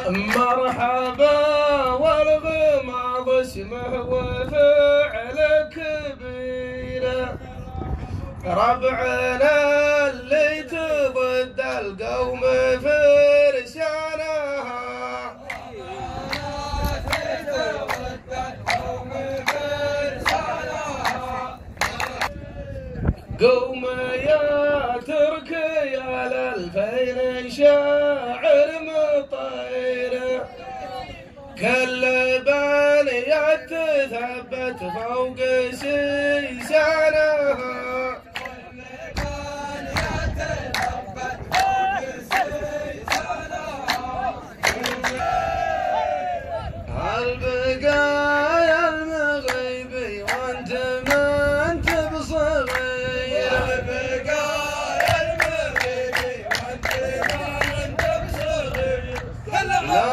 مرحبا والغماض اسمه وفعل كبير، ربعنا اللي تضد القوم فرسانها. قوم يا ترك يا للفين شاعر مطير، كل بنية تثبت فوق سيسانها. البقايا المغيبي وانت ما انت بصغير، البقايا المغيبي وانت ما انت بصغير، لا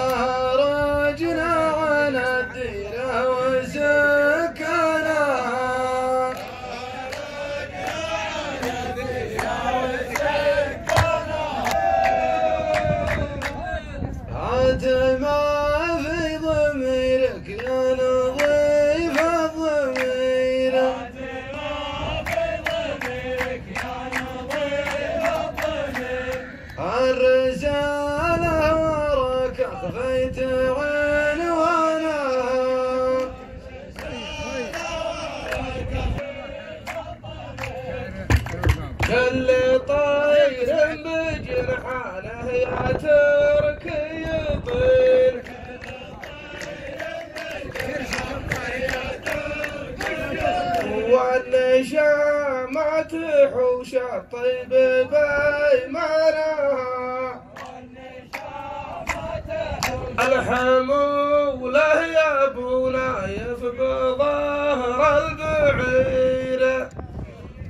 راجنا عن الديره وسكنها. عاد ما في ضميرك يا نظيف الضمير، عاد ما في ضميرك يا نظيف الضمير، الرسالة وراك اخفيت عنوانها. كل طير بجنحانه يا ترك يطير، والنشامة تحوش الطيب بيمانها. الحمولة يا ابو نايف بظهر البعير،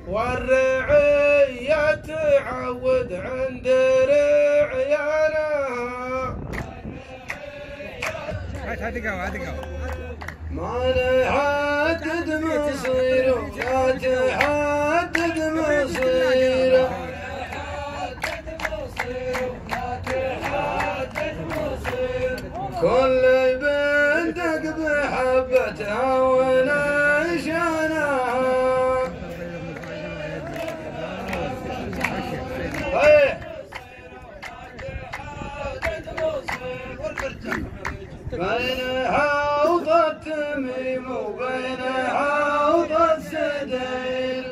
والرعية تعود عند رعيانها. ما نحدد مصير ولا تحدد مصير، كل بنتك بحبتها ونشانها. بين حوض التميم وبين حوض السدير،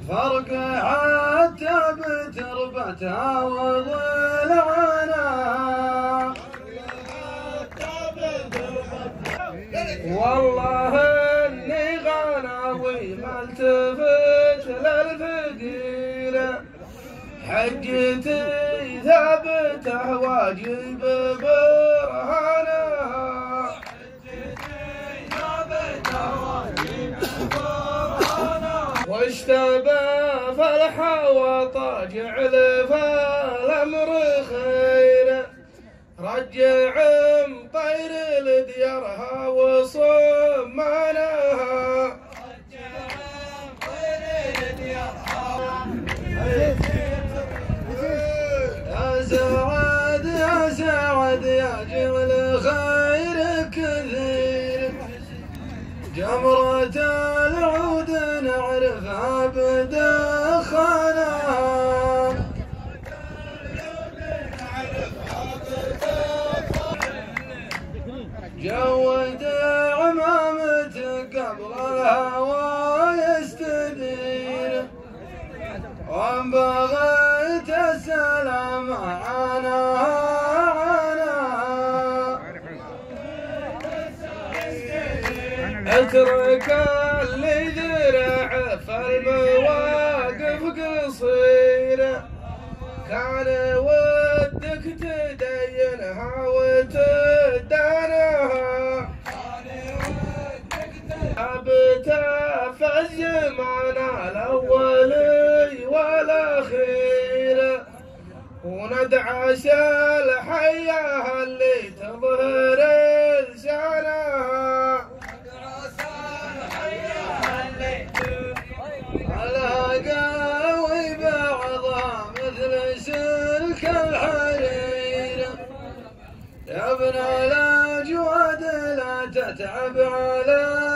فرق حتى بتربتها وضلعنا. والله اني غناوي ما التفت للفقير، حجتي ثابته واجب برهانها. واشتبى فالحوى طاجع فالامر خير، رجع مطير لديارها وصمانها. يا سعد يا سعد يا جمل خير كثير، جمرة العود نعرفها بدخانها. جود عمامتك قبل الهوى يستدير، وان بغيت السلام عنها اترك اللي ذرع فالمواقف قصيرة، كان ودك تدينها وتدانها. أبتا في الزمان الأولي والأخير، وندعس الحياة اللي تظهر لسانها. على قوي لك الحرير. يا ابن الأجواد لا تتعب على